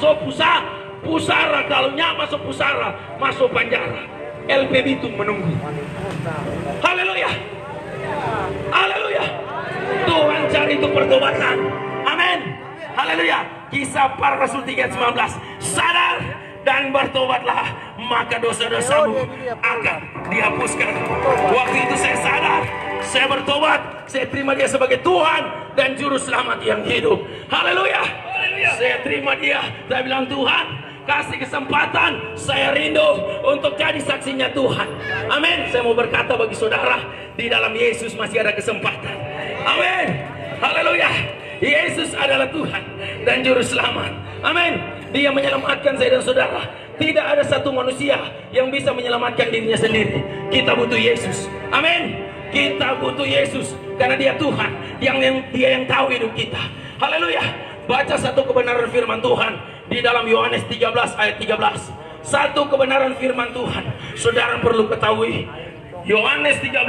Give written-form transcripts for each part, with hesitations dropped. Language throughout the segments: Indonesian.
masuk pusara, kalau nyak masuk pusara, masuk penjara. LPB itu menunggu. Haleluya. Haleluya. Tuhan cari itu pertobatan. Amin. Haleluya. Kisah para Rasul 3:19. Sadar dan bertobatlah, maka dosa-dosamu akan dihapuskan. Waktu itu saya sadar, saya bertobat, saya terima dia sebagai Tuhan dan Juru Selamat yang hidup. Haleluya. Saya terima dia. Saya bilang, Tuhan, kasih kesempatan, saya rindu untuk jadi saksinya Tuhan. Amin. Saya mau berkata bagi saudara, di dalam Yesus masih ada kesempatan. Amin. Haleluya. Yesus adalah Tuhan dan Juru Selamat. Amin. Dia menyelamatkan saya dan saudara. Tidak ada satu manusia yang bisa menyelamatkan dirinya sendiri. Kita butuh Yesus. Amin. Kita butuh Yesus karena dia Tuhan, dia yang tahu hidup kita. Haleluya. Baca satu kebenaran firman Tuhan di dalam Yohanes 13 ayat 13. Satu kebenaran firman Tuhan saudara perlu ketahui. Yohanes 13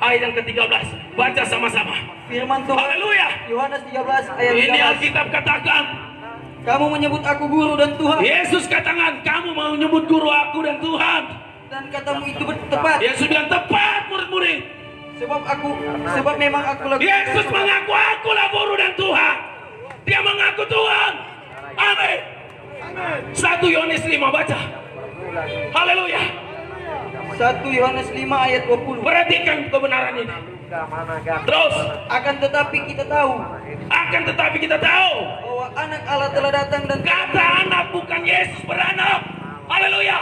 ayat yang ke-13. Baca sama-sama Firman Tuhan. Haleluya. Yohanes 13 ayat 13. Ini Alkitab katakan, kamu menyebut aku guru dan Tuhan. Yesus katakan, kamu mau menyebut guru aku dan Tuhan. Dan katamu itu tepat. Yesus bilang tepat, murid-murid. Sebab memang akulah. Yesus mengaku akulah guru dan Tuhan. Dia mengaku Tuhan. Amin. 1 Yohanes 5 baca. Haleluya. 1 Yohanes 5 ayat 20. Perhatikan kebenaran ini. Terus, Akan tetapi kita tahu bahwa anak Allah telah datang dan kata anak bukan Yesus beranak. Haleluya.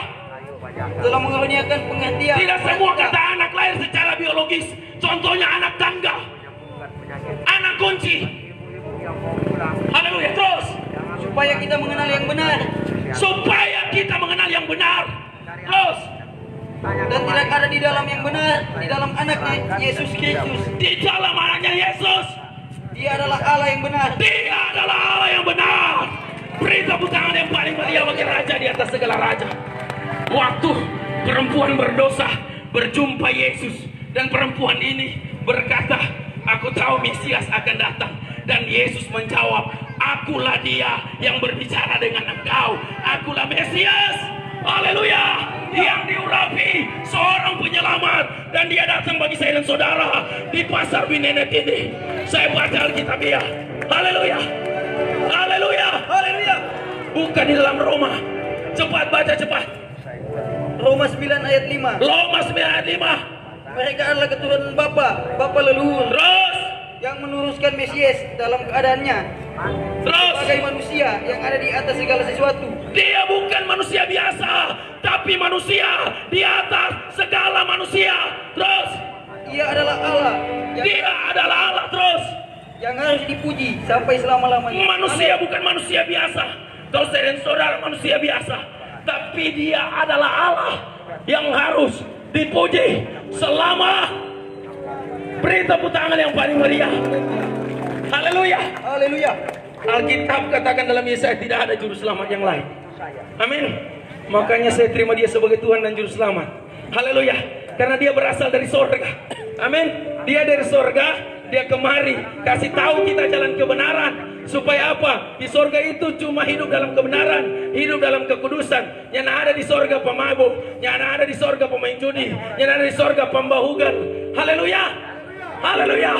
telah mengaruniakan pengertian. Tidak semua kata anak lahir secara biologis. Contohnya anak tangga, anak kunci. Haleluya. Terus, supaya kita mengenal yang benar Terus, dan tidak ada di dalam yang benar, di dalam anaknya Yesus Kristus. di dalam anaknya Yesus, Dia adalah Allah yang benar. dia adalah Allah yang benar. Beri tepuk tangan yang paling meriah bagi raja di atas segala raja. Waktu perempuan berdosa berjumpa Yesus, dan perempuan ini berkata, aku tahu Mesias akan datang. Dan Yesus menjawab, akulah dia yang berbicara dengan engkau. Akulah Mesias. Haleluya. Yang diurapi seorang penyelamat, dan dia datang bagi saya dan saudara di pasar Winenet ini. Saya baca Alkitabiah. Haleluya. Haleluya. Haleluya. Bukan di dalam Roma. Cepat baca, cepat. Roma 9 ayat 5. Roma 9 ayat 5. Mereka adalah keturunan Bapa leluhur Terus, yang meneruskan Mesias dalam keadaannya sebagai manusia yang ada di atas segala sesuatu. dia bukan manusia biasa, tapi manusia di atas segala manusia. Terus, Ia adalah Allah dia adalah Allah. Terus, yang harus dipuji sampai selama-lamanya. manusia bukan manusia biasa. Kalau saya dan saudara manusia biasa, tapi dia adalah Allah yang harus dipuji selama. Beri tepuk tangan yang paling meriah. Haleluya. Haleluya. Alkitab katakan dalam Yesaya tidak ada juru selamat yang lain. Amin. Makanya saya terima dia sebagai Tuhan dan juru selamat. Haleluya. Karena dia berasal dari sorga. Amin. Dia dari sorga, dia kemari kasih tahu kita jalan kebenaran. Supaya apa? Di sorga itu cuma hidup dalam kebenaran, hidup dalam kekudusan. Yang ada di sorga pemabuk, yang ada di sorga pemain judi, yang ada di sorga pembahugan. Haleluya. Haleluya.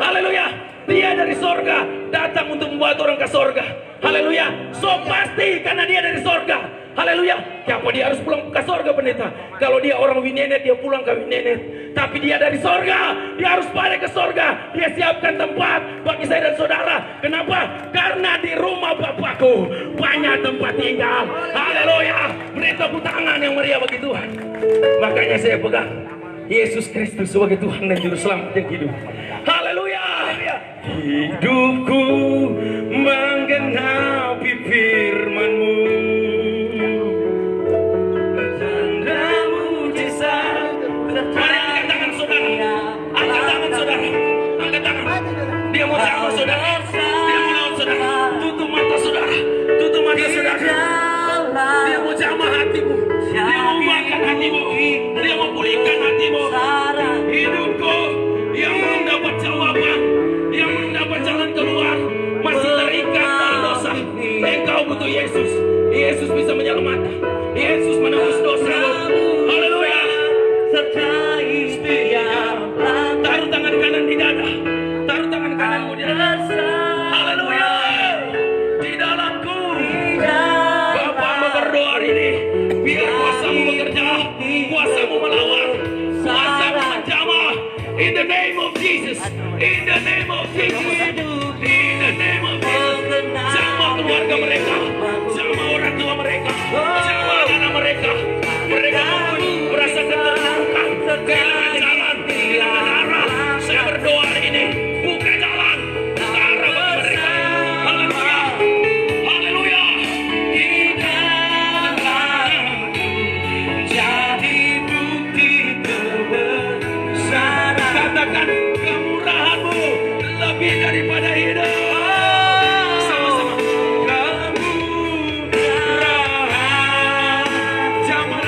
Haleluya. Dia dari sorga datang untuk membuat orang ke sorga. Haleluya. So pasti karena dia dari sorga. Haleluya. Siapa dia harus pulang ke sorga, pendeta? Kalau dia orang Winenet, dia pulang ke Winenet. Tapi dia dari sorga, dia harus balik ke sorga. Dia siapkan tempat bagi saya dan saudara. Kenapa? Karena di rumah Bapakku banyak tempat tinggal. Haleluya. Beri tepuk tangan yang meriah bagi Tuhan. Makanya saya pegang Yesus Kristus sebagai Tuhan dan Juru Selamat yang hidup. Haleluya. Hidupku menggenapi firman-Mu. Tanda mujizat. Mari angkat tangan saudara. Angkat tangan saudara. Angkat tangan. Dia mau jawab saudara. Dia mau lawan saudara. Tutup mata saudara. Tutup mata saudara. Dia mau jamah hatimu. Dia mau ubahkan hatimu. Dia mau pulihkan hatimu. Hidupku yang belum dapat jawaban, yang belum dapat jalan keluar, masih terikat dalam dosa. Engkau Yesus. Yesus bisa menyelamatkan. Yesus menebus dosa. Haleluya. Taruh tangan kanan di dada. Taruh tangan kananmu di dada. Haleluya. Di dalamku. Bapa mau berdoa ini. Biar kuasamu bekerja. Kuasamu melawan. Kuasamu menjamah. In the name of Jesus. In the name of Jesus. In the name of Jesus. Jamah keluarga mereka. Jamah orang tua mereka. Jamah anak mereka. Mereka merasa keterpurukan. Kehilangan jalan. Kehilangan arah. Saya berdoa hari ini. Buka jalan. Buka arah bagi mereka. Haleluya. Haleluya. Jadi bukti kebesaran. Katakan kemurahanmu lebih daripada hidup. Sama-sama. Kemurahan. Jamah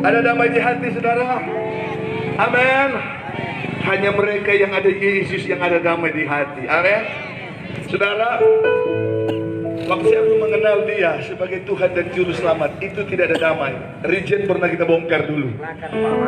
Ada damai di hati saudara. Amin. Hanya mereka yang ada Yesus yang ada damai di hati. Amin. Saudara, waktu saya belum mengenal dia sebagai Tuhan dan Juru Selamat, itu tidak ada damai. Regen pernah kita bongkar dulu.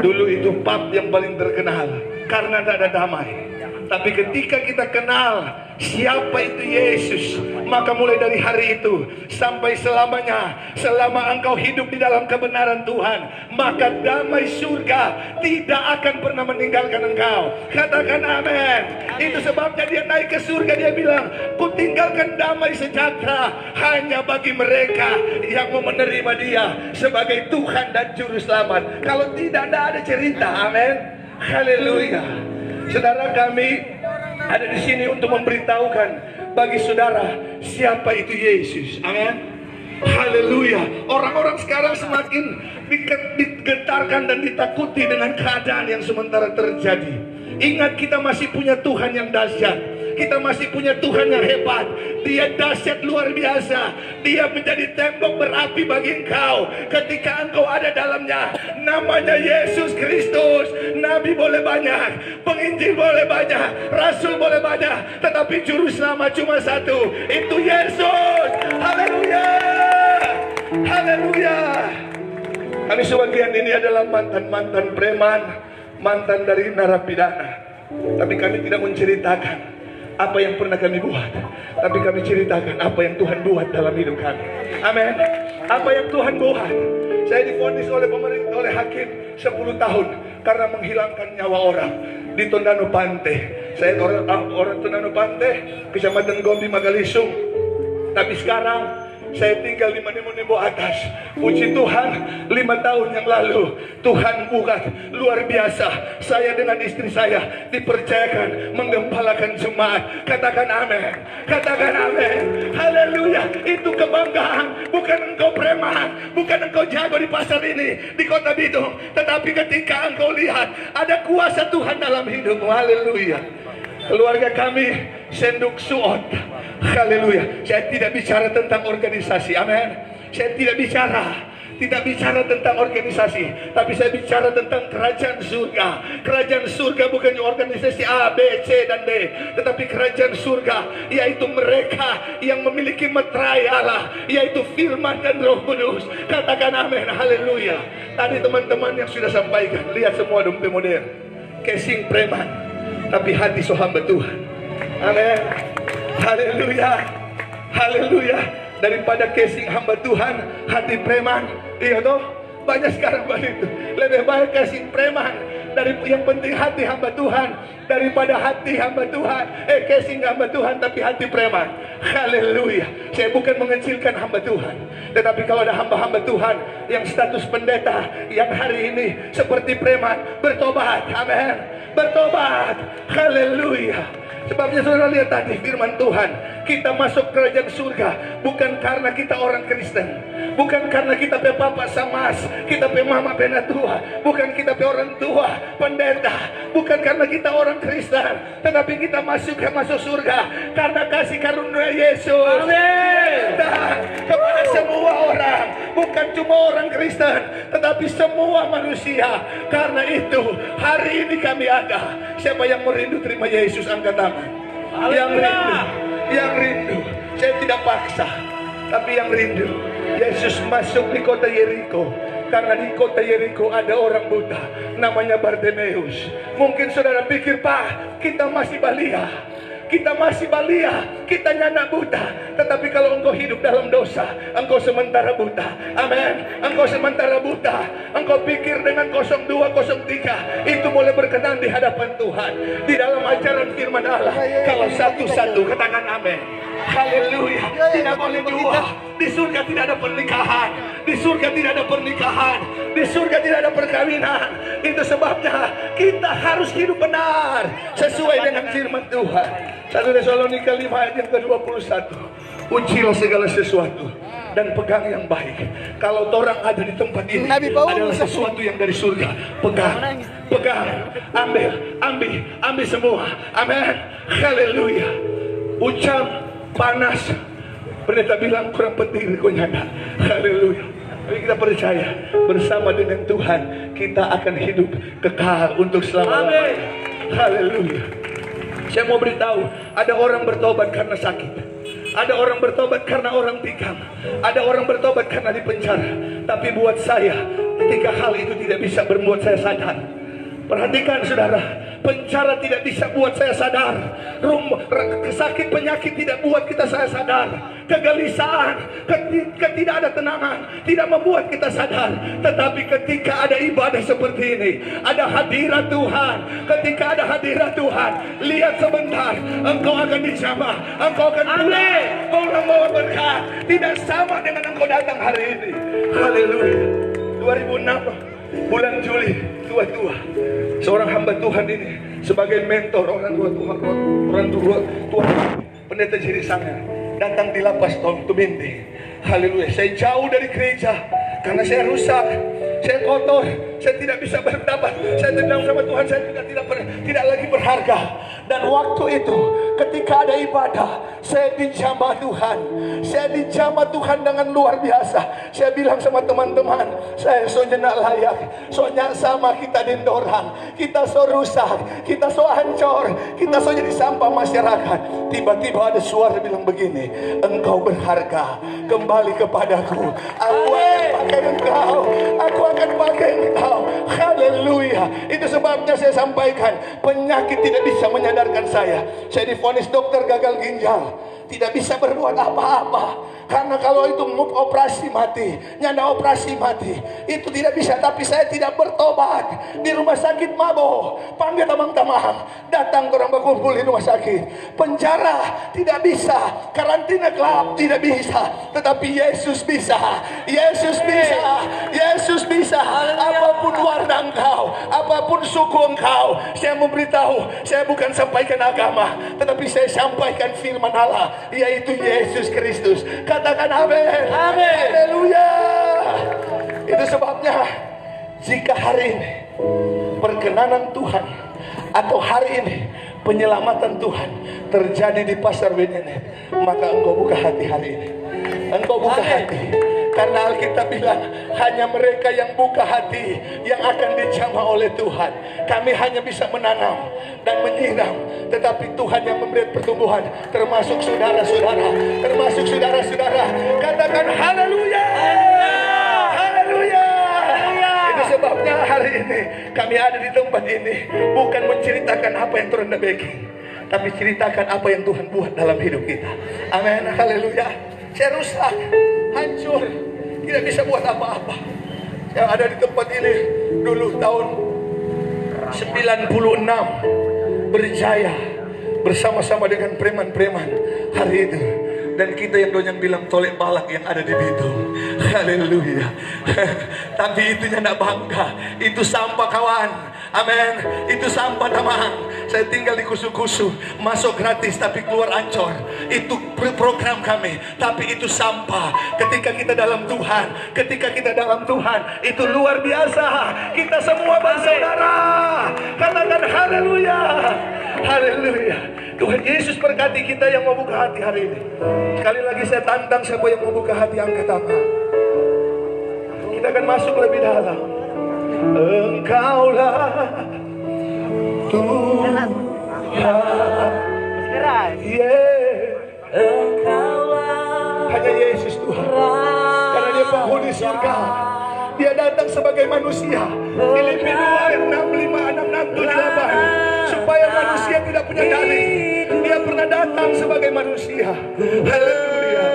Dulu itu pub yang paling terkenal karena tidak ada damai. Tapi ketika kita kenal siapa itu Yesus, maka mulai dari hari itu sampai selamanya, selama engkau hidup di dalam kebenaran Tuhan, maka damai surga tidak akan pernah meninggalkan engkau. Katakan amin. Itu sebabnya dia naik ke surga, dia bilang, ku tinggalkan damai sejahtera hanya bagi mereka yang mau menerima dia sebagai Tuhan dan Juru Selamat. Kalau tidak ada cerita. Amin. Haleluya. Saudara, kami ada di sini untuk memberitahukan bagi saudara siapa itu Yesus. Amin. Haleluya. Orang-orang sekarang semakin digetarkan dan ditakuti dengan keadaan yang sementara terjadi. Ingat, kita masih punya Tuhan yang dahsyat. Kita masih punya Tuhan yang hebat. Dia dahsyat luar biasa. Dia menjadi tembok berapi bagi engkau ketika engkau ada dalamnya. Namanya Yesus Kristus. Nabi boleh banyak, penginjil boleh banyak, rasul boleh banyak, tetapi juru selamat cuma satu, itu Yesus. Haleluya. Haleluya. Kami sebagian ini adalah mantan-mantan preman, mantan dari narapidana. Tapi kami tidak menceritakan apa yang pernah kami buat, tapi kami ceritakan apa yang Tuhan buat dalam hidup kami. Amin. Apa yang Tuhan buat. Saya divonis oleh pemerintah, oleh hakim 10 tahun karena menghilangkan nyawa orang di Tondano Pante. Saya orang Tondano Pante, Kecamatan Gombi, Magalisung. Tapi sekarang saya tinggal di Manimo atas. Puji Tuhan, 5 tahun yang lalu Tuhan buat luar biasa. Saya dengan istri saya dipercayakan menggembalakan jemaat. Katakan amin. Katakan amin. Haleluya. Itu kebanggaan. Bukan engkau preman, bukan engkau jago di pasar ini, di kota Bidung, tetapi ketika engkau lihat ada kuasa Tuhan dalam hidupmu. Haleluya. Keluarga kami Senduk Suot. Haleluya. Saya tidak bicara tentang organisasi. Amin. Saya tidak bicara tentang organisasi, tapi saya bicara tentang kerajaan surga. Kerajaan surga bukan organisasi A, B, C, dan D, tetapi kerajaan surga yaitu mereka yang memiliki meterai Allah, yaitu firman dan Roh Kudus. Katakan amin. Haleluya. Tadi teman-teman yang sudah sampaikan, lihat semua dompet modern, casing preman, tapi hati so hamba Tuhan. Amin. Haleluya. Haleluya. Daripada casing hamba Tuhan, hati preman. Iya toh? Banyak sekarang begitu. Lebih baik casing preman dari yang penting hati hamba Tuhan daripada hati hamba Tuhan. Casing hamba Tuhan tapi hati preman. Haleluya. Saya bukan mengecilkan hamba Tuhan, tetapi kalau ada hamba-hamba Tuhan yang status pendeta yang hari ini seperti preman, bertobat. Amin. Bertobat. Haleluya. Sebabnya saudara lihat tadi firman Tuhan, kita masuk kerajaan surga bukan karena kita orang Kristen, bukan karena kita pe papa samas, kita pe mama penatua, bukan kita pe orang tua pendeta, bukan karena kita orang Kristen, tetapi kita masuk surga karena kasih karunia Yesus. Amin. Kepada semua orang, bukan cuma orang Kristen, tetapi semua manusia. Karena itu hari ini kami ada. Siapa yang merindu terima Yesus, angkat tangan. Yang rindu. Saya tidak paksa, tapi yang rindu. Yesus masuk di kota Yeriko, karena di kota Yeriko ada orang buta namanya Bartimeus. Mungkin saudara pikir, Pak, kita masih balia, kita nyana buta. Tetapi kalau engkau hidup dalam dosa, engkau sementara buta. Amin. Engkau sementara buta. Engkau pikir dengan 02, 03 itu boleh berkenan di hadapan Tuhan. Di dalam ajaran firman Allah, kalau satu-satu, katakan amin. Haleluya. Tidak boleh dua. Di surga tidak ada pernikahan. Di surga tidak ada pernikahan. Di surga tidak ada perkawinan. Itu sebabnya kita harus hidup benar sesuai dengan firman Tuhan. 1 Tesalonika 5 ayat yang ke-21. Ujilah segala sesuatu dan pegang yang baik. Kalau orang ada di tempat ini adalah sesuatu yang dari surga. Pegang, ambil semua. Amin. Haleluya. Ucap panas. Pendeta bilang kurang penting kau nyata. Haleluya. Tapi kita percaya bersama dengan Tuhan kita akan hidup kekal untuk selama-lamanya. Haleluya. Saya mau beritahu, ada orang bertobat karena sakit. Ada orang bertobat karena orang tikam. Ada orang bertobat karena di penjara. Tapi buat saya, ketika hal itu tidak bisa membuat saya sadar. Perhatikan saudara, penjara tidak bisa buat saya sadar. Sakit penyakit tidak buat saya sadar. Kegelisahan, tidak ada tenangan tidak membuat kita sadar. Tetapi ketika ada ibadah seperti ini, ada hadirat Tuhan. Ketika ada hadirat Tuhan, lihat sebentar, engkau akan dijamah, engkau akan pulang bawa berkat. Tidak sama dengan engkau datang hari ini. Haleluya. 2006 bulan Juli, tua-tua, seorang hamba Tuhan ini sebagai mentor orang tua pendeta Jiri Sanga datang di lapas Tumindi. Haleluya. Saya jauh dari gereja karena saya rusak, saya kotor, saya tidak bisa bertobat. Saya dendam sama Tuhan, saya tidak lagi berharga. Dan waktu itu ketika ada ibadah, saya dijamah Tuhan. Saya dijamah Tuhan dengan luar biasa. Saya bilang sama teman-teman, saya soalnya layak, soalnya sama kita dendorang, kita so rusak, kita so hancur, kita so jadi sampah masyarakat. Tiba-tiba ada suara bilang begini, engkau berharga, kembali kepadaku. Aku akan pakai engkau, aku akan pakai engkau. Haleluya. Itu sebabnya saya sampaikan, penyakit tidak bisa menyadarkan saya. Saya divonis dokter gagal ginjal, tidak bisa berbuat apa-apa. Karena kalau itu operasi mati, nyanda operasi mati, itu tidak bisa. Tapi saya tidak bertobat. Di rumah sakit mabo, panggil teman-teman, datang orang berkumpul di rumah sakit. Penjara tidak bisa, karantina kelab tidak bisa. Tetapi Yesus bisa, Yesus bisa, Yesus bisa. Apapun warna engkau, apapun suku engkau, saya memberitahu, saya bukan sampaikan agama, tetapi saya sampaikan firman Allah, yaitu Yesus Kristus. Katakan amin. Amin. Haleluya. Itu sebabnya jika hari ini perkenanan Tuhan atau hari ini penyelamatan Tuhan terjadi di pasar Wenyenet, maka engkau buka hati hari ini. Engkau buka hati. Karena Alkitab bilang hanya mereka yang buka hati yang akan dijamah oleh Tuhan. Kami hanya bisa menanam dan menyiram, tetapi Tuhan yang memberi pertumbuhan, termasuk saudara-saudara, termasuk saudara-saudara. Katakan haleluya. Haleluya. Itu sebabnya hari ini kami ada di tempat ini bukan menceritakan apa yang Tuhan bagi, tapi ceritakan apa yang Tuhan buat dalam hidup kita. Amin. Haleluya. Saya rusak, hancur, tidak bisa buat apa-apa. Saya ada di tempat ini dulu tahun 96, berjaya bersama-sama dengan preman-preman hari itu. Dan kita yang donyang bilang tolek balak yang ada di Bitung. Haleluya. Tapi itunya tidak bangga, itu sampah kawan. Amin. Itu sampah teman. Saya tinggal di kusu-kusu, masuk gratis tapi keluar ancor. Itu program kami, tapi itu sampah. Ketika kita dalam Tuhan, ketika kita dalam Tuhan, itu luar biasa. Kita semua bersaudara. Katakan haleluya. Haleluya. Tuhan Yesus berkati kita yang mau buka hati hari ini. Sekali lagi saya tantang siapa yang mau buka hati, angkat tangan. Kita akan masuk lebih dalam. Engkaulah Tuhan, hanya Yesus Tuhan. Karena Dia penghuni surga, Dia datang sebagai manusia. Filipi 2:6-5-6-7-8, supaya manusia tidak punya dalih. Dia pernah datang sebagai manusia. Haleluya.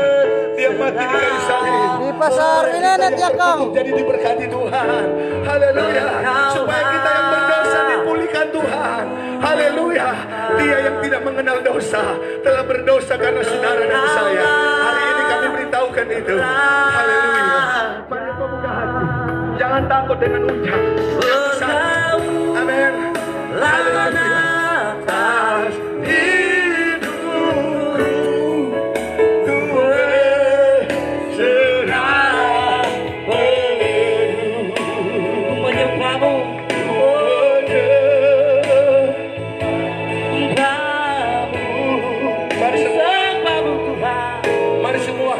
Dia mati di kayu salib Di pasar Wenyenet ya Kang. jadi diberkati Tuhan. Haleluya. Supaya kita yang berdosa dipulihkan Tuhan. Haleluya. Dia yang tidak mengenal dosa telah berdosa karena saudara dan saya. Hari ini kami beritahukan itu. Haleluya. Mari kau buka hati. Jangan takut dengan ujian. Amin. Haleluya. Atas mari semua.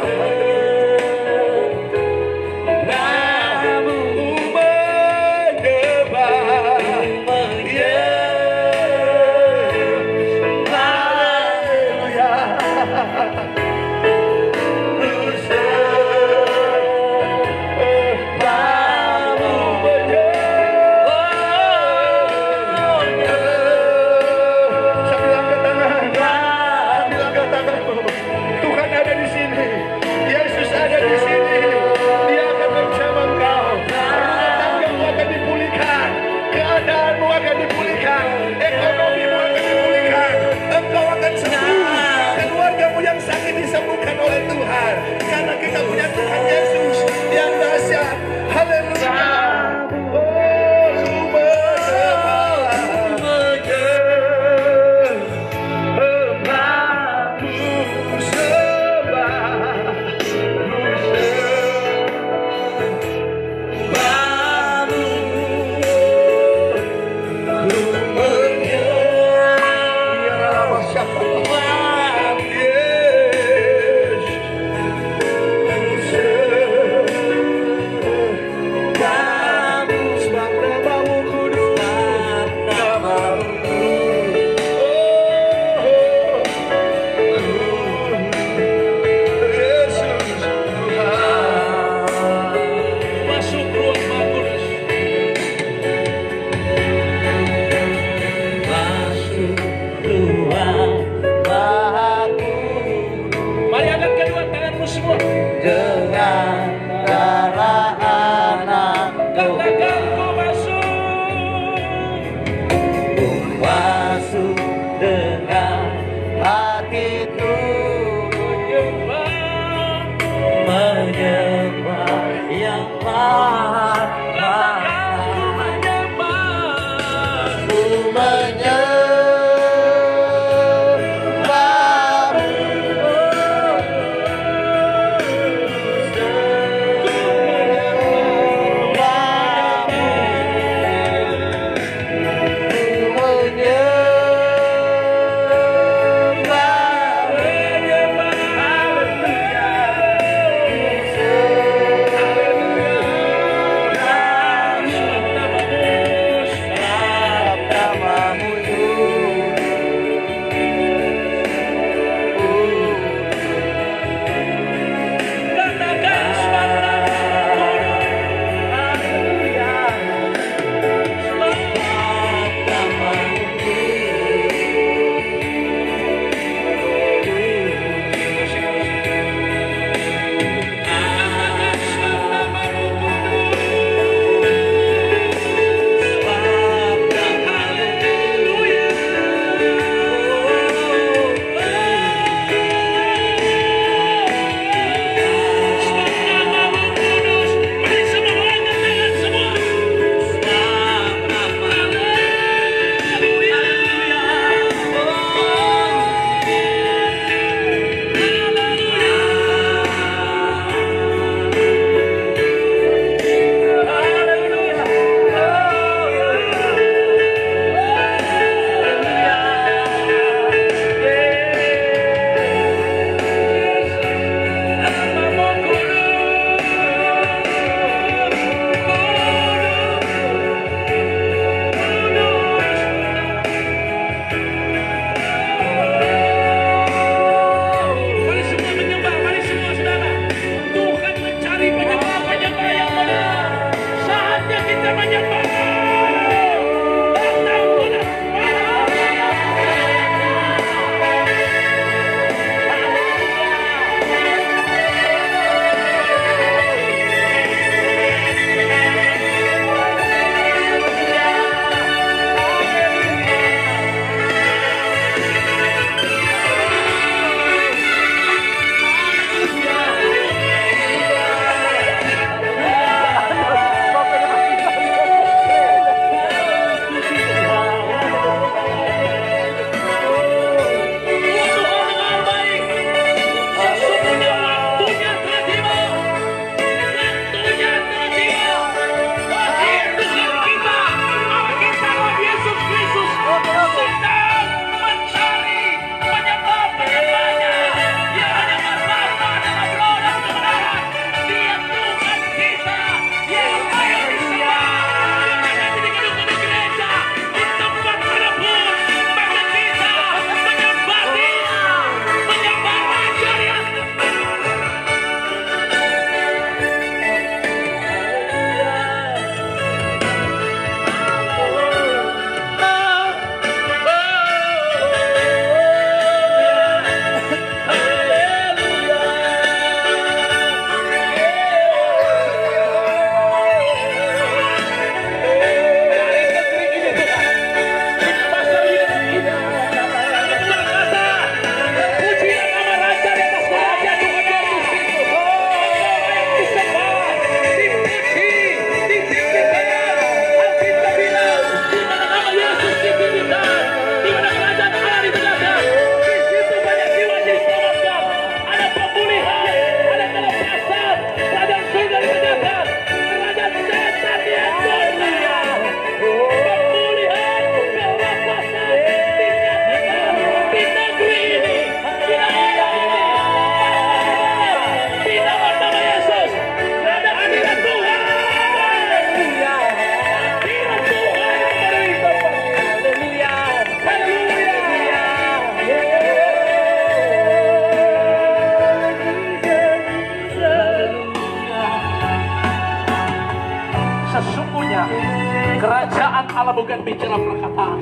Kerajaan Allah bukan bicara perkataan,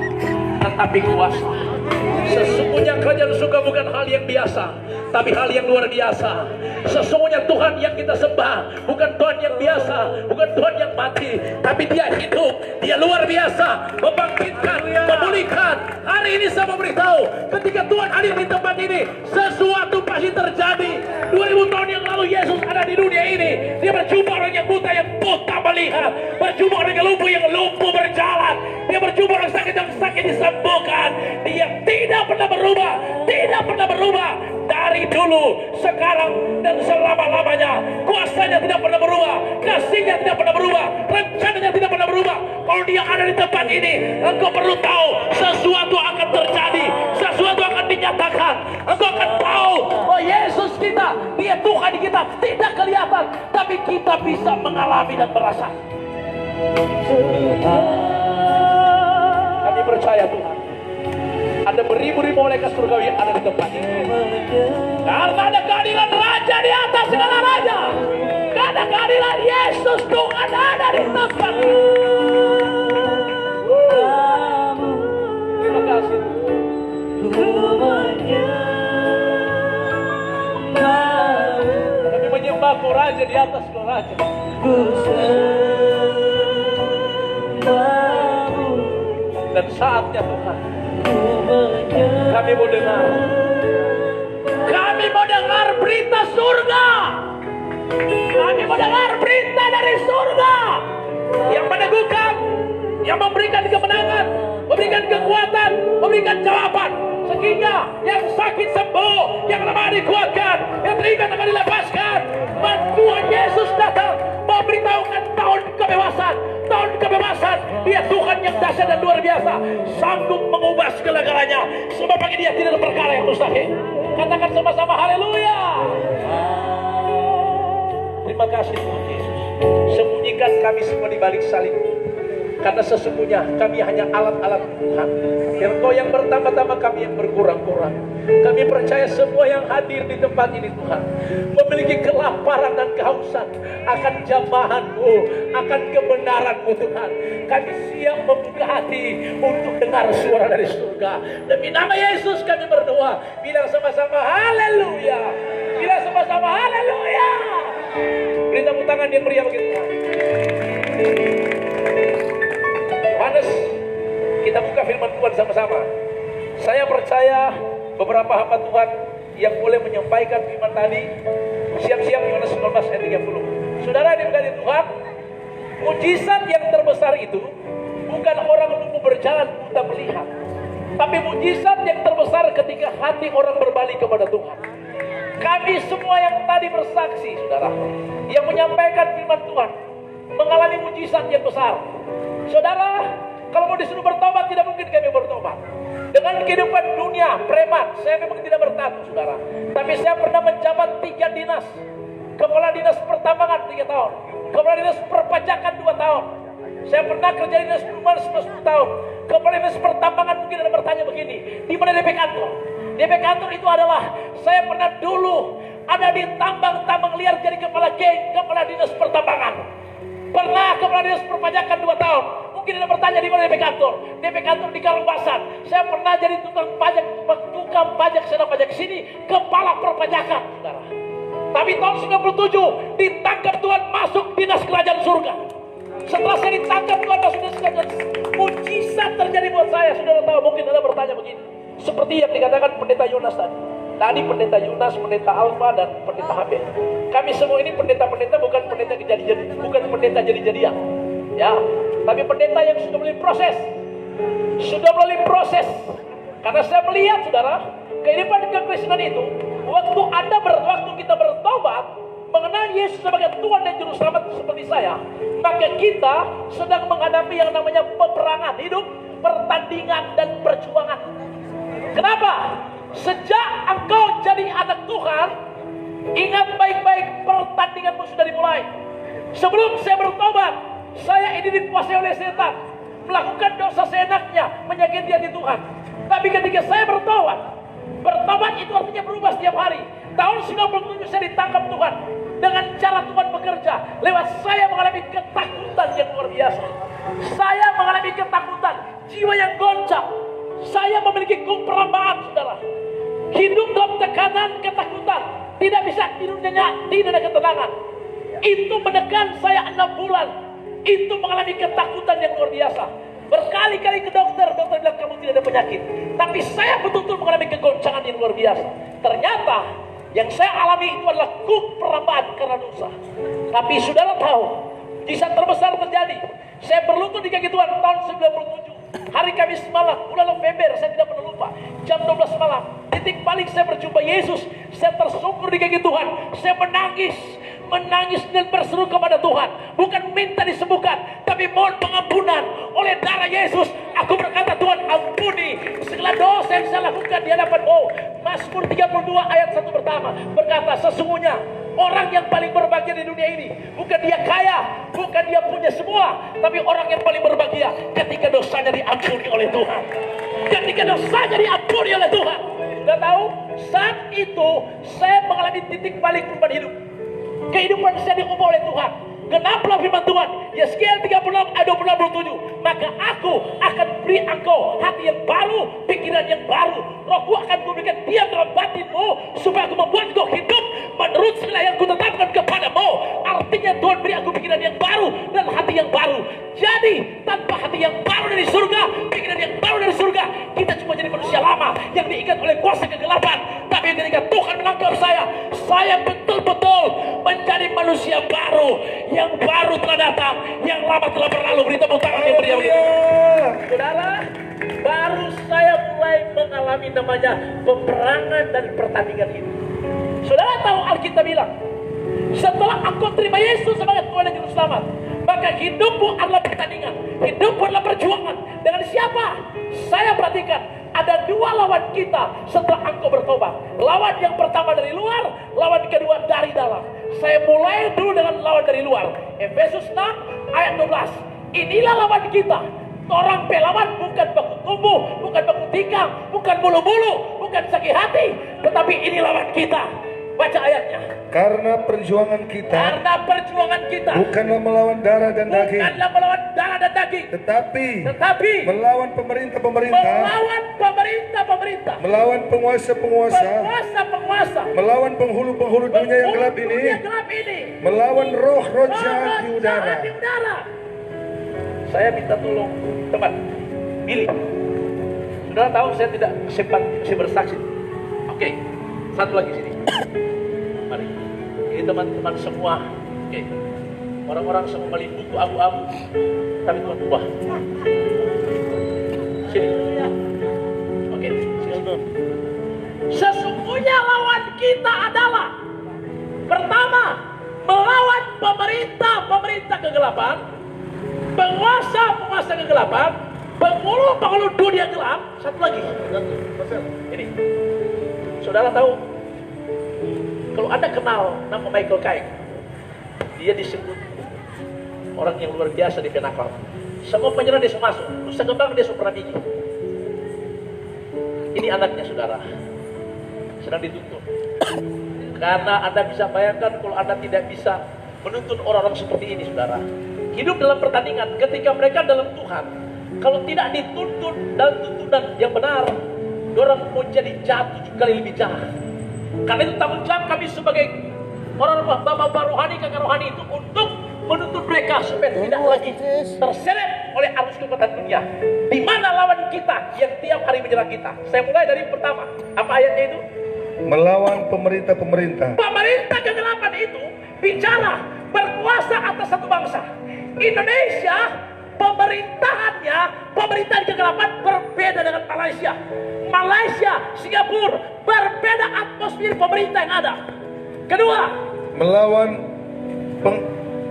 tetapi kuasa. Sesungguhnya kerajaan surga bukan hal yang biasa, tapi hal yang luar biasa. Sesungguhnya Tuhan yang kita sembah bukan Tuhan yang biasa, bukan Tuhan yang mati, tapi Dia hidup, Dia luar biasa, membangkitkan, memulihkan. Hari ini saya memberitahu, ketika Tuhan hadir di tempat ini, sesuatu pasti terjadi. 2000 tahun yang lalu Yesus ada di dunia ini. Dia berjumpa orang yang buta melihat, berjumpa orang yang lumpuh berjalan. Dia berjumpa orang yang sakit disembuhkan. Dia tidak pernah berubah, tidak pernah berubah. Dari dulu, sekarang, dan selama-lamanya. Kuasanya tidak pernah berubah, kasihnya tidak pernah berubah, rencananya tidak pernah berubah. Kalau Dia ada di tempat ini, engkau perlu tahu sesuatu akan terjadi, sesuatu akan dinyatakan. Engkau akan tahu bahwa Yesus kita, Dia Tuhan kita, tidak kelihatan, tapi kita bisa mengalami dan merasa. Kami percaya Tuhan, ada beribu-ribu malaikat surgawi yang ada di tempat ini. Karena ada kehadiran Raja di atas segala raja. Karena kehadiran Yesus Tuhan ada di tempat ini. Terima kasih. Kami menyembah Kau Raja di atas segala raja. Dan saatnya Tuhan, kami mau dengar, kami mau dengar berita surga, kami mau dengar berita dari surga yang meneguhkan, yang memberikan kemenangan, memberikan kekuatan, memberikan jawaban, sehingga yang sakit sembuh, yang lemah dikuatkan, yang terikat akan dilepaskan. Tuhan Yesus datang memberitahukan tahun kebebasan. Tahun kebebasan, Dia Tuhan yang dahsyat dan luar biasa, sanggup mengubah segala-galanya. Sebab bagi Dia tidak ada perkara yang mustahil. Katakan sama-sama haleluya. Terima kasih Tuhan Yesus. Sembunyikan kami semua di balik salib, karena sesungguhnya kami hanya alat-alat Tuhan. Dan Engkau yang bertambah-tambah, kami yang berkurang-kurang. Kami percaya semua yang hadir di tempat ini Tuhan memiliki kelaparan dan kehausan akan jamahan-Mu, akan kebenaran-Mu Tuhan. Kami siap membuka hati untuk dengar suara dari surga. Demi nama Yesus kami berdoa. Bilang sama-sama haleluya. Bilang sama-sama haleluya. Beri tepuk tangan yang meriah bagi Tuhan. Yohanes, kita buka firman Tuhan sama-sama. Saya percaya beberapa hamba Tuhan yang boleh menyampaikan firman tadi. Siap-siap Yohanes 19 ayat 30. Saudara diberkati Tuhan, mujizat yang terbesar itu bukan orang lumpuh berjalan buta melihat, tapi mujizat yang terbesar ketika hati orang berbalik kepada Tuhan. Kami semua yang tadi bersaksi, saudara, yang menyampaikan firman Tuhan, mengalami mujizat yang besar. Saudara, kalau mau disuruh bertobat, tidak mungkin kami bertobat. Dengan kehidupan dunia, preman, saya memang tidak bertato, saudara. Tapi saya pernah menjabat 3 dinas. Kepala dinas pertambangan 3 tahun. Kepala dinas perpajakan 2 tahun. Saya pernah kerja di dinas perumahan 10 tahun. Kepala dinas pertambangan mungkin ada bertanya begini, di mana DP kantor? DP kantor itu adalah, saya pernah dulu ada di tambang liar jadi kepala geng, kepala dinas pertambangan. Pernah kepala dinas perpajakan 2 tahun. Mungkin ada bertanya di mana DP kantor? DP kantor di Kalungbasan. Saya pernah jadi tukang pajak sana pajak sini, kepala perpajakan, saudara. Tapi tahun 97 ditangkap Tuhan, masuk dinas kerajaan surga. Setelah saya ditangkap Tuhan masuk dinas kerajaan, mujizat terjadi buat saya. Saudara tahu, mungkin ada bertanya begini, seperti yang dikatakan pendeta Yonas tadi. Tadi pendeta Yonas, pendeta Alfa, dan pendeta Habib. Kami semua ini pendeta-pendeta, bukan pendeta jadi-jadi, bukan pendeta jadi-jadian. Ya, tapi pendeta yang sudah melalui proses. Sudah melalui proses. Karena saya melihat, saudara, kehidupan kekristenan itu, waktu kita bertobat, mengenal Yesus sebagai Tuhan dan Juru Selamat seperti saya, maka kita sedang menghadapi yang namanya peperangan hidup, pertandingan, dan perjuangan. Kenapa? Sejak engkau jadi anak Tuhan, ingat baik-baik, pertandinganmu sudah dimulai. Sebelum saya bertobat, saya ini dikuasai oleh setan, melakukan dosa seenaknya, menyakiti hati Tuhan. Tapi ketika saya bertobat itu artinya berubah setiap hari. Tahun 97 saya ditangkap Tuhan. Dengan cara Tuhan bekerja, lewat saya mengalami ketakutan yang luar biasa. Saya mengalami ketakutan, jiwa yang goncang. saya memiliki perlombaan, saudara. Hidup dalam tekanan, ketakutan, tidak bisa tidur nyenyak, tidak ada ketenangan. Itu menekan saya 6 bulan. Itu mengalami ketakutan yang luar biasa. Berkali-kali ke dokter bilang kamu tidak ada penyakit. Tapi saya betul-betul mengalami kegoncangan yang luar biasa. Ternyata yang saya alami itu adalah perlombaan karena dosa. Tapi saudara tahu, kisah terbesar terjadi. Saya berlutut di kaki Tuhan tahun 97. Hari Kamis malam, bulan November, saya tidak pernah lupa. Jam 12 malam, titik balik saya berjumpa Yesus. Saya tersungkur di kaki Tuhan. Saya menangis dan berseru kepada Tuhan. Bukan minta disembuhkan, tapi mohon pengampunan oleh darah Yesus. Aku berkata, Tuhan ampuni segala dosa yang saya lakukan di hadapan-Mu. Mazmur 32 ayat 1 pertama berkata, sesungguhnya orang yang paling berbahagia di dunia ini bukan dia kaya, bukan dia punya semua, tapi orang yang paling berbahagia ketika dosanya diampuni oleh Tuhan. Ketika dosanya diampuni oleh Tuhan. Sudah tahu, saat itu saya mengalami titik balik perubahan hidup. Kehidupan saya diubah oleh Tuhan. Genaplah firman Tuhan, Yeskiel 36 ayat 27. Maka aku akan beri engkau hati yang baru, pikiran yang baru. Rohku akan kuberikan diam dalam batinmu, supaya aku membuat engkau hidup menurut segala yang kutetapkan kepadamu. Artinya Tuhan beri aku pikiran yang baru dan hati yang baru. Jadi tanpa hati yang baru dari surga, pikiran yang baru dari surga, kita cuma jadi manusia lama yang diikat oleh kuasa kegelapan. Tapi ketika Tuhan menangkap saya betul-betul menjadi manusia baru. Yang baru telah datang, yang lama telah berlalu. Beri tepuk tangan yang meriah. Saudara, baru saya mulai mengalami namanya peperangan dan pertandingan ini. Saudara tahu Alkitab bilang, setelah engkau terima Yesus sebagai Tuhan dan Juru Selamat, maka hidupmu adalah pertandingan, hidupmu adalah perjuangan. Dengan siapa? Saya perhatikan, ada 2 lawan kita setelah engkau bertobat. Lawan yang pertama dari luar, lawan kedua dari dalam. Saya mulai dulu dengan lawan dari luar. Efesus 6 ayat 12. Inilah lawan kita. Orang pelawan bukan baku tubuh, bukan baku tikam, bukan bulu-bulu, bukan sakit hati, tetapi ini lawan kita. Baca ayatnya. Karena perjuangan kita bukanlah melawan darah dan daging, tetapi melawan pemerintah-pemerintah, melawan penguasa-penguasa, melawan penghulu-penghulu dunia yang gelap ini, melawan roh-roh jahat di udara. Saya minta tolong teman Billy. Saudara tahu saya tidak sempat bersaksi. Oke, satu lagi sini. Mari. Ini teman-teman semua. Oke. Orang-orang semua melihat buku abu-abu, tapi Tuhan ubah. Sini. Oke. Sini. Sesungguhnya lawan kita adalah pertama melawan pemerintah kegelapan, penguasa kegelapan, penghulu dunia gelap. Satu lagi. Ini. Saudara tahu, kalau Anda kenal nama Michael Caine, dia disebut orang yang luar biasa di Penakal. Semua penyerang dia masuk, Nusa Kembang dia pernah bikin. Ini anaknya, saudara, sedang dituntut. Karena Anda bisa bayangkan kalau Anda tidak bisa menuntut orang-orang seperti ini, saudara. Hidup dalam pertandingan, ketika mereka dalam Tuhan, kalau tidak dituntut dalam tuntutan yang benar, orang mau jadi jahat 7 kali lebih jahat. Karena itu tanggung jawab kami sebagai orang-orang bapak rohani, kakak rohani itu untuk menuntut mereka supaya tidak lagi terseret oleh arus kekuatan dunia. Di mana lawan kita yang tiap hari menyerang kita? Saya mulai dari pertama. Apa ayatnya itu? Melawan pemerintah-pemerintah. Pemerintah kegelapan itu bicara berkuasa atas satu bangsa. Indonesia, pemerintahan kegelapan berbeda dengan Malaysia, Singapura, berbeda atmosfer pemerintah yang ada. Kedua, Melawan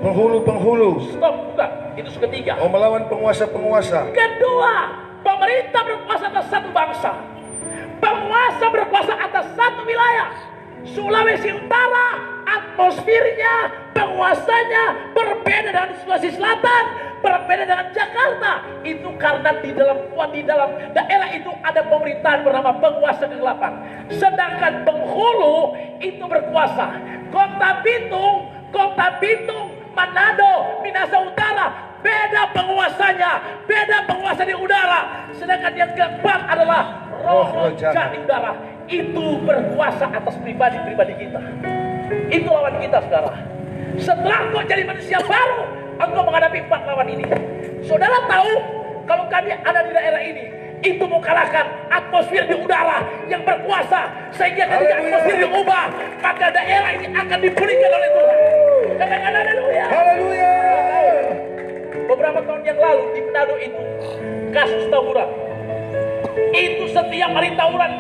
penghulu-penghulu. stop, bukan, itu ketiga. Oh, melawan penguasa-penguasa. Kedua, pemerintah berkuasa atas satu bangsa, penguasa berkuasa atas satu wilayah. Sulawesi Utara, atmosfernya, penguasanya berbeda dengan Sulawesi Selatan, berbeda dengan Jakarta. Itu karena di dalam daerah itu ada pemerintahan bernama penguasa kegelapan. Sedangkan penghulu itu berkuasa. Kota Bitung, Manado, Minahasa Utara beda penguasanya, beda penguasa di udara. Sedangkan yang keempat adalah roh jahat di udara. Itu berkuasa atas pribadi-pribadi kita. Itu lawan kita, saudara. Setelah kau jadi manusia baru, engkau menghadapi 4 lawan ini. Saudara tahu, kalau kami ada di daerah ini, itu mengalahkan atmosfer di udara yang berkuasa, sehingga ketika atmosfer diubah, maka daerah ini akan dipulihkan oleh Tuhan. Katakan haleluya. Haleluya. Beberapa tahun yang lalu di Manado itu kasus tawuran. Itu setiap hari tawuran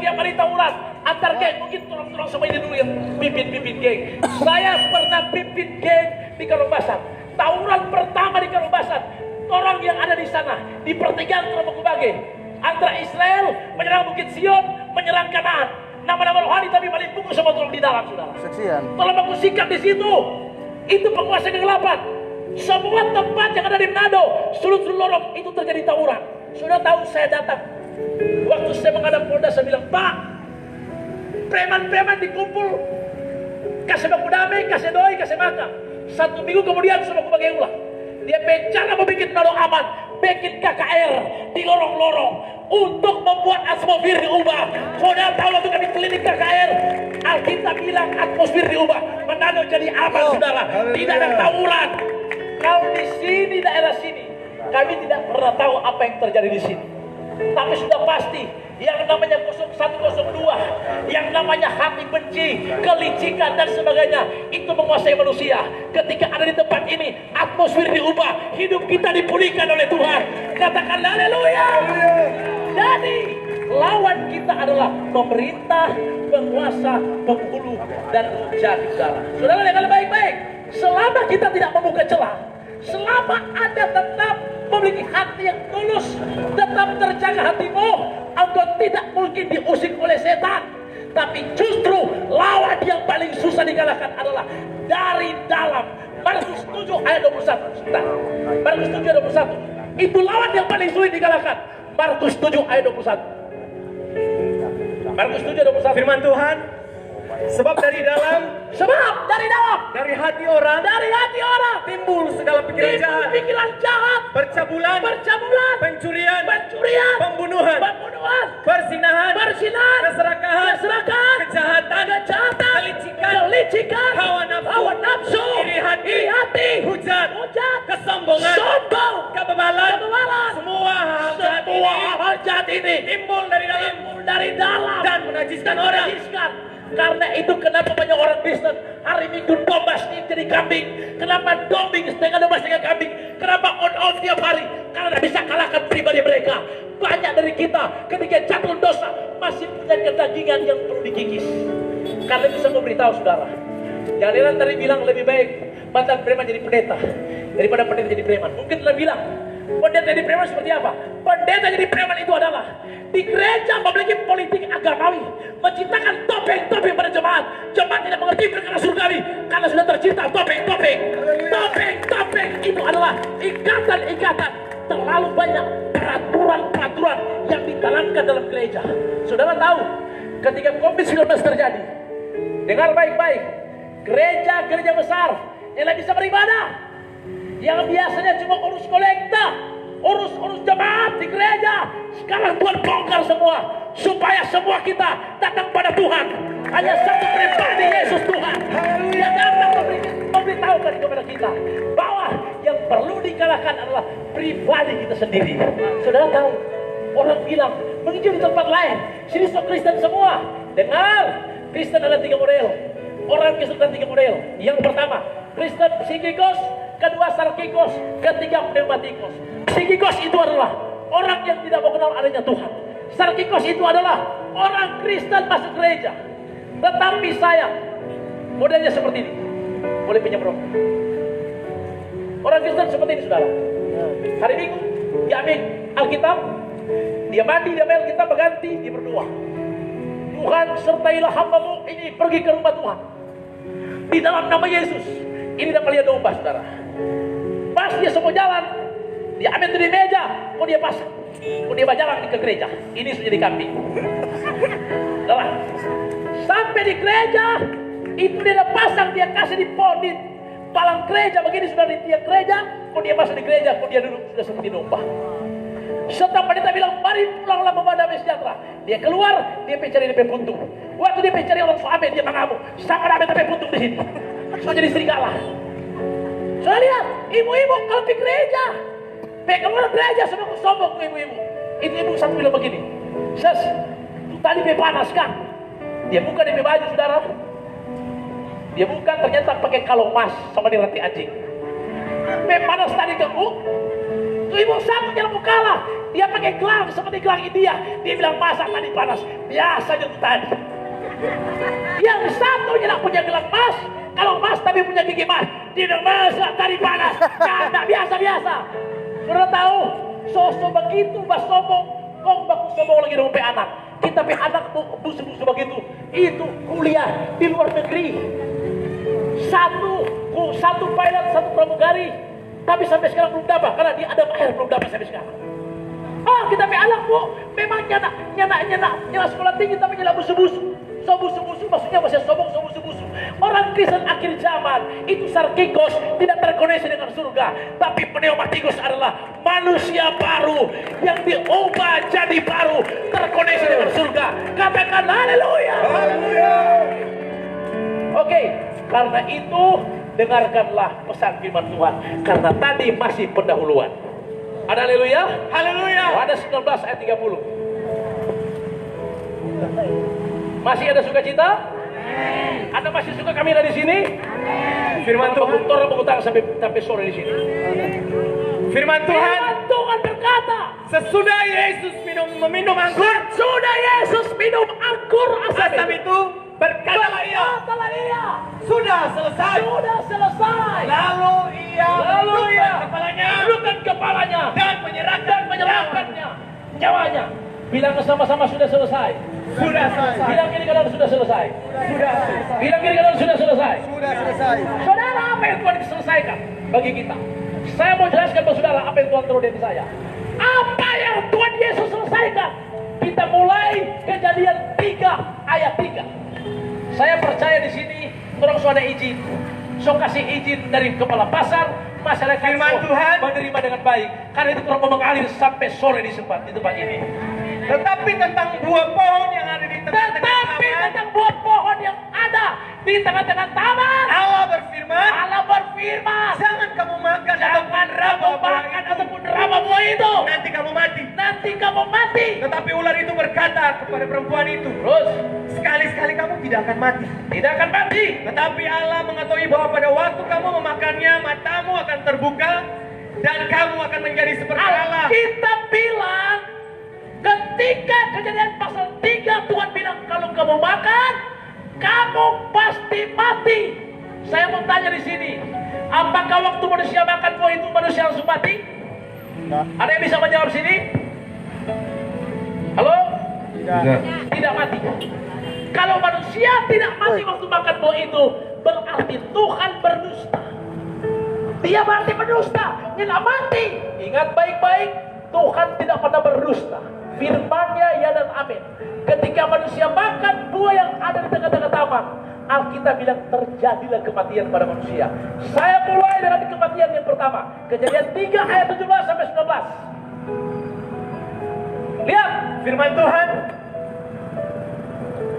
antar geng. Mungkin tolong sama ini dulu yang pimpin geng. Saya pernah pimpin geng di Karombasan. Tawuran pertama di Karombasan, orang yang ada di sana di pertigaan Keromokubage, antara Israel menyerang Bukit Sion, menyerang Kanaan. Nama-nama rohani tapi paling bungkus sama tolong di dalam, saudara. Tolong aku sikat di situ. Itu penguasa kegelapan. Semua tempat yang ada di Manado, seluruh lorong itu terjadi tawuran. Sudah tahu, saya datang. Waktu saya menghadap Polda, saya bilang, Pak, preman-preman dikumpul, kasih baku damai, kasih doi, kasih makan. 1 minggu kemudian sudah aku bagi ulang. Dia bencana mau bikin Manado aman, bikin KKR di lorong-lorong untuk membuat atmosfer diubah. Saudara tahu waktu kami keliling KKR, Alkitab bilang atmosfer diubah, Manado jadi aman, saudara. Tidak ada tawuran. Kalau di sini, daerah sini, kami tidak pernah tahu apa yang terjadi di sini. Tapi sudah pasti, yang namanya 0102, yang namanya hati benci, kelicikan dan sebagainya, itu menguasai manusia. Ketika ada di tempat ini, atmosfer diubah, hidup kita dipulihkan oleh Tuhan. Katakan haleluya. Jadi lawan kita adalah pemerintah, penguasa, penghulu, dan roja di udara. Saudara dengar baik-baik. Selama kita tidak membuka celah, selama Anda tetap memiliki hati yang tulus, tetap terjaga hatimu, engkau tidak mungkin diusik oleh setan. Tapi justru lawan yang paling susah dikalahkan adalah dari dalam. Markus 7 ayat 21. Sebentar. Markus 7 ayat 21. Itu lawan yang paling sulit dikalahkan. Markus 7 ayat 21. Markus 7 ayat 21. Firman Tuhan, sebab dari dalam, dari hati orang timbul segala pikiran jahat, percabulan, pencurian, pembunuhan, perzinahan, keserakahan, kejahatan, kelicikan, hawa nafsu, iri hati, hujat, kesombongan, kebebalan, semua hal jahat ini timbul dari dalam dan menajiskan orang. Karena itu kenapa banyak orang Kristen hari Minggu domba jadi kambing. Kenapa dombing setengah domba setengah kambing? Kenapa on tiap hari? Karena bisa kalahkan pribadi mereka. Banyak dari kita ketika jatuh dosa masih punya kedagingan yang perlu dikikis. Karena bisa memberitahu saudara, Jalilan tadi bilang lebih baik mantan preman jadi pendeta daripada pendeta jadi preman. Mungkin telah bilang pendeta jadi preman seperti apa? Pendeta jadi preman itu adalah di gereja memiliki politik agamawi, menciptakan topeng-topeng pada jemaat. Jemaat tidak mengerti perkara surgawi karena sudah tercipta topeng-topeng. Topeng-topeng itu adalah ikatan-ikatan. Terlalu banyak peraturan-peraturan yang ditanamkan dalam gereja. Saudara tahu, ketika COVID-19 terjadi, dengar baik-baik, gereja-gereja besar yang bisa beribadah, yang biasanya cuma urus kolekta, urus jemaat di gereja, sekarang Tuhan bongkar semua supaya semua kita datang pada Tuhan. Hanya satu pribadi, Yesus Tuhan, yang datang memberitahukan kepada kita bahwa yang perlu dikalahkan adalah pribadi kita sendiri. Saudara tahu, orang bilang menginjil di tempat lain, sini sok Kristen semua. Dengar, Kristen ada 3 model. Orang Kristen ada 3 model. Yang pertama, Kristen psikikos, kedua sarkikos, ketiga pneumatikos. Psikikos itu adalah orang yang tidak mengenal adanya Tuhan. Sarkikos itu adalah orang Kristen masuk gereja, tetapi saya modelnya seperti ini. Boleh pinjam rokok. Orang Kristen seperti ini, saudara. Hari Minggu dia ambil Alkitab, dia mandi, dia ambil Alkitab, berganti, dia berdoa. Tuhan sertailah hambamu ini pergi ke rumah Tuhan di dalam nama Yesus. Ini dah lihat domba, saudara. Pas dia semua jalan, dia ambil dari meja, kok dia pasang, kok dia berjalan ke gereja. Ini sudah jadi kambing. Sampai di gereja, itu dia dah pasang, dia kasih di palang gereja begini, sudah di tiang gereja, kok dia masuk di gereja, kok dia duduk sudah seperti domba. Setelah pendeta bilang, mari pulanglah membawa damai sejahtera. Dia keluar, dia cari DP puntung. Waktu dia cari orang suami, dia mengamuk. Sama damai DP puntung di sini. Sudah jadi serigala. Sudah lihat, ibu-ibu kalau di gereja, keluar gereja sudah sombong ibu-ibu. Itu ibu satu bilang begini, Ses, tadi panas kan? Dia buka DP baju, saudara. Dia buka, ternyata pakai kalung emas sama di rantai anjing. Panas tadi ke ibu satu jangan mau kalah. Dia pakai gelang seperti gelang India. Dia bilang masa tadi panas. Biasa itu tadi. Yang satu tidak punya gelang emas, kalau emas tapi punya gigi emas. Dia bilang masa tadi panas. Tidak biasa-biasa. Sudah tahu, sosok begitu bas sombong. Kong baku sombong lagi rumpe anak. Kita pe anak busu-busu begitu. Itu kuliah di luar negeri. Satu pilot, satu pramugari. Tapi sampai sekarang belum dapat, karena dia ada air belum dapat sampai sekarang. Oh, kita punya anak bu, memang nyana sekolah tinggi tapi nyana busu-busu. So busu-busu maksudnya masih sombong, so busu-busu. Orang Kristen akhir zaman itu sarkikos tidak terkoneksi dengan surga, tapi pneumatikos adalah manusia baru yang diubah jadi baru, terkoneksi dengan surga. Katakan haleluya. Oke, karena itu dengarkanlah pesan firman Tuhan, karena tadi masih pendahuluan. Ada haleluya? Haleluya. Ada 19 ayat 30. Masih ada sukacita? Anda masih suka kami ada di sini? Firman Tuhan. Orang mengutang sampai sore di sini. Firman Tuhan berkata, sesudah Yesus meminum anggur, asam itu berkatalah ia, sudah selesai. Lalu ia menundukkan kepalanya dan menyerahkannya nyawanya. Bilang sama-sama sudah selesai. Bilang kiri kanan sudah selesai. Bilang kiri kanan sudah selesai. Saudara, apa yang Tuhan diselesaikan bagi kita? Saya mau jelaskan kepada saudara apa yang Tuhan terus di saya. Apa yang Tuhan Yesus selesaikan? Kita mulai Kejadian 3 ayat 3. Saya percaya di sini orang sudah izin. So kasih izin dari kepala pasar, masyarakat firman Tuhan menerima dengan baik. Karena itu kurang mengalir sampai sore di tempat ini. Tetapi tentang buah pohon yang ada di tengah-tengah taman, Allah berfirman, jangan kamu makan ataupun raba buah itu. Nanti kamu mati. Tetapi ular itu berkata kepada perempuan itu, terus sekali-sekali kamu tidak akan mati. Tetapi Allah mengetahui bahwa pada waktu kamu memakannya, matamu akan terbuka dan kamu akan menjadi seperti Allah. Kita bilang ketika Kejadian pasal 3 Tuhan bilang kalau kamu makan, kamu pasti mati. Saya mau tanya di sini, apakah waktu manusia makan buah itu manusia langsung mati? Ada yang bisa menjawab sini? Halo? Tidak mati. Kalau manusia tidak mati waktu makan buah itu, berarti Tuhan berdusta. Dia berarti berdusta, tidak mati. Ingat baik-baik, Tuhan tidak pernah berdusta. Firman-Nya ya dan amin. Ketika manusia makan buah yang ada di tengah-tengah taman, Alkitab bilang terjadilah kematian pada manusia. Saya mulai dengan kematian yang pertama, Kejadian 3 ayat 17 sampai 19. Lihat firman Tuhan.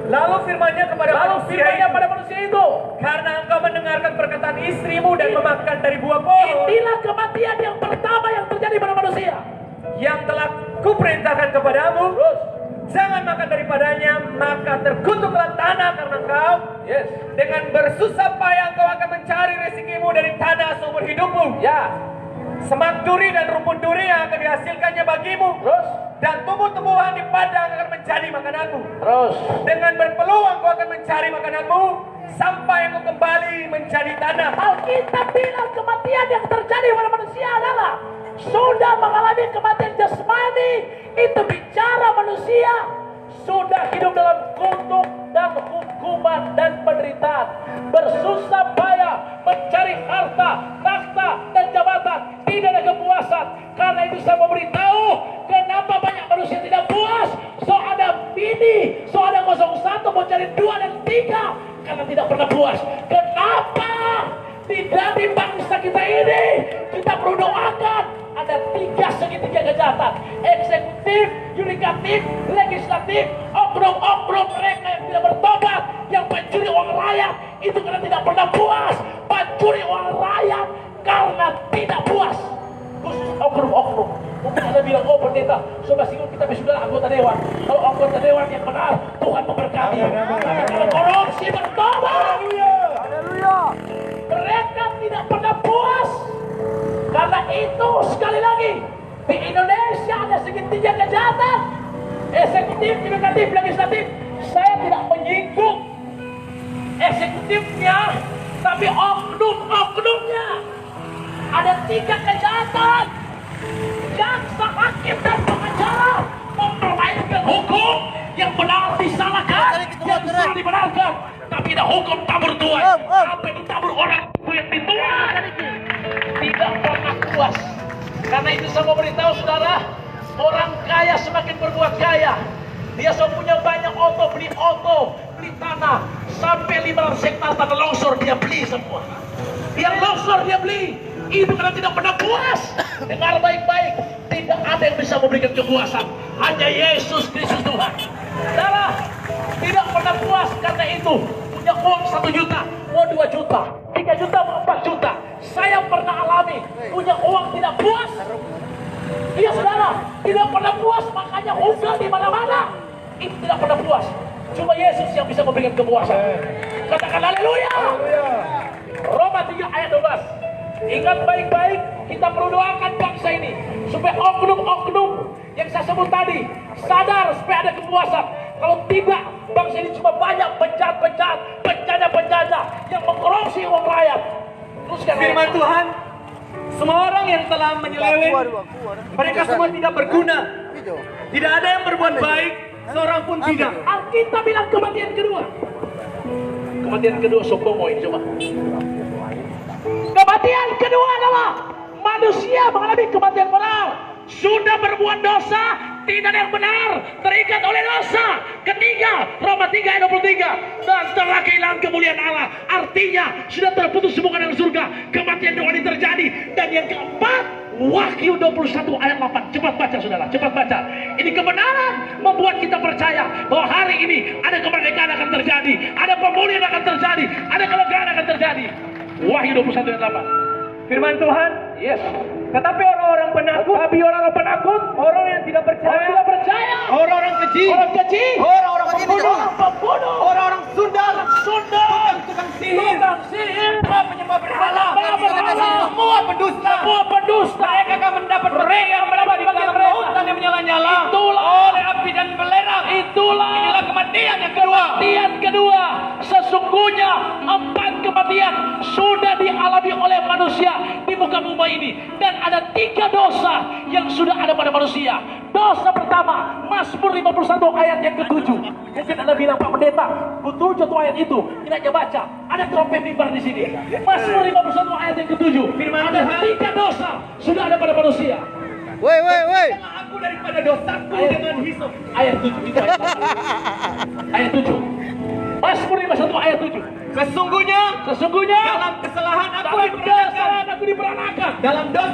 Lalu firman-Nya pada manusia itu, karena engkau mendengarkan perkataan istrimu dan memakan dari buah pohon. Inilah kematian yang pertama yang terjadi pada manusia. Yang telah kuperintahkan kepadamu, jangan makan daripadanya, maka terkutuklah tanah karena engkau. Dengan bersusah payah engkau akan mencari rezekimu dari tanah seumur hidupmu. Semak duri dan rumput duri yang akan dihasilkannya bagimu. Dan tumbuh-tumbuhan di padang akan menjadi makananmu. Dengan berpeluang engkau akan mencari makananmu sampai engkau kembali menjadi tanah. Alkitab bilang kematian yang terjadi pada manusia adalah sudah mengalami kematian jasmani. Itu bicara manusia sudah hidup dalam kutuk dan hukuman dan penderitaan, bersusah payah mencari harta, takhta dan jabatan, tidak ada kepuasan. Karena itu saya mau beritahu kenapa banyak manusia tidak puas. So ada bini, so ada 01 mau cari 2 dan 3 karena tidak pernah puas. Kenapa? Tidak segitiga kejahatan. Eksekutif, yudikatif, legislatif, oknum-oknum mereka yang tidak bertobat, yang pencuri uang rakyat itu karena tidak pernah puas, pencuri uang rakyat karena tidak puas. Khusus oknum-oknum. Mungkin Anda bilang, oh pendeta, sobat singgung kita sudah anggota dewan. Kalau anggota dewan yang benar, Tuhan memberkati. Tapi kalau korupsi bertobat, mereka tidak pernah puas. Karena itu sekali lagi di Indonesia ada segitiga kejahatan, eksekutif, yudikatif, legislatif. Saya tidak menyinggung eksekutifnya, tapi oknum-oknumnya. Ada 3 kejahatan. Jaksa, hakim, dan pengacara mempermainkan hukum, yang benar disalahkan, yang salah dibenarkan. Tapi ada hukum tabur tuan, sampai ditabur orang yang dituan. Tidak pernah puas. Karena itu saya mau beritahu saudara, orang kaya semakin berbuat kaya. Dia punya banyak beli tanah, sampai 500 hektar tanah longsor dia beli semua. Yang longsor dia beli, itu karena tidak pernah puas. Dengar baik-baik, tidak ada yang bisa memberikan kepuasan, hanya Yesus Kristus Tuhan. Saudara, tidak pernah puas karena itu. Punya uang 1 juta, mau 2 juta, 3 juta, mau 4 juta. Saya pernah alami, punya uang tidak puas. Iya saudara, tidak pernah puas, makanya ugal di mana-mana. Itu tidak pernah puas. Cuma Yesus yang bisa memberikan kepuasan. Katakan haleluya. Roma 3 ayat 12. Ingat baik-baik, kita perlu doakan bangsa ini supaya oknum-oknum yang saya sebut tadi sadar supaya ada kepuasan. Kalau tidak, bangsa ini cuma banyak penjahat-penjahat, penjajah-penjajah yang mengkorupsi uang rakyat. Teruskan Firman Tuhan, semua orang yang telah menyeleweng, mereka semua tidak berguna. Tidak ada yang berbuat baik, seorang pun tidak. Alkitab bilang kematian kedua. Kematian kedua Sokomo ini coba. Kematian kedua adalah manusia mengalami kematian moral. Sudah berbuat dosa, tidak ada yang benar, terikat oleh dosa. Ketiga, Roma 3 ayat 23, dan telah kehilangan kemuliaan Allah. Artinya sudah terputus hubungan dengan surga. Kematian doa ini terjadi. Dan yang keempat, Wahyu 21 ayat 8. Cepat baca saudara, cepat baca. Ini kebenaran membuat kita percaya bahwa hari ini ada kemerdekaan akan terjadi, ada pemulihan akan terjadi, ada kelegaan akan terjadi. Wahyu 21 ayat 8. Firman Tuhan, Yes. tetapi orang-orang penakut, orang yang tidak percaya, orang-orang keji, orang-orang pembunuh, orang-orang sundal, tukang sihir, penyembah berhala, semua pendusta, mereka akan mendapat mereka di bagian lautan yang menyala-nyala oleh api dan belerang. Inilah kematian yang kedua. Kematian kedua, sesungguhnya 4 kematian sudah dialami oleh manusia di muka bumi ini, dan ada 3 dosa yang sudah ada pada manusia. Dosa pertama, Mazmur 51 ayat yang ke-7. Mungkin Anda bilang, Pak Pendeta, betul satu ayat itu tidak aja baca. Ada trompet mimbar di sini. Mazmur 51 ayat yang ke-7. Firman ada 3 dosa sudah ada pada manusia. Woi. Jangan aku daripada dosaku dengan hisop. Ayat 7 itu ayat 7. Mazmur 51 ayat 7. Sesungguhnya Sesungguhnya dalam kesalahan aku dalam kesalahan aku diperanakan. dalam dosa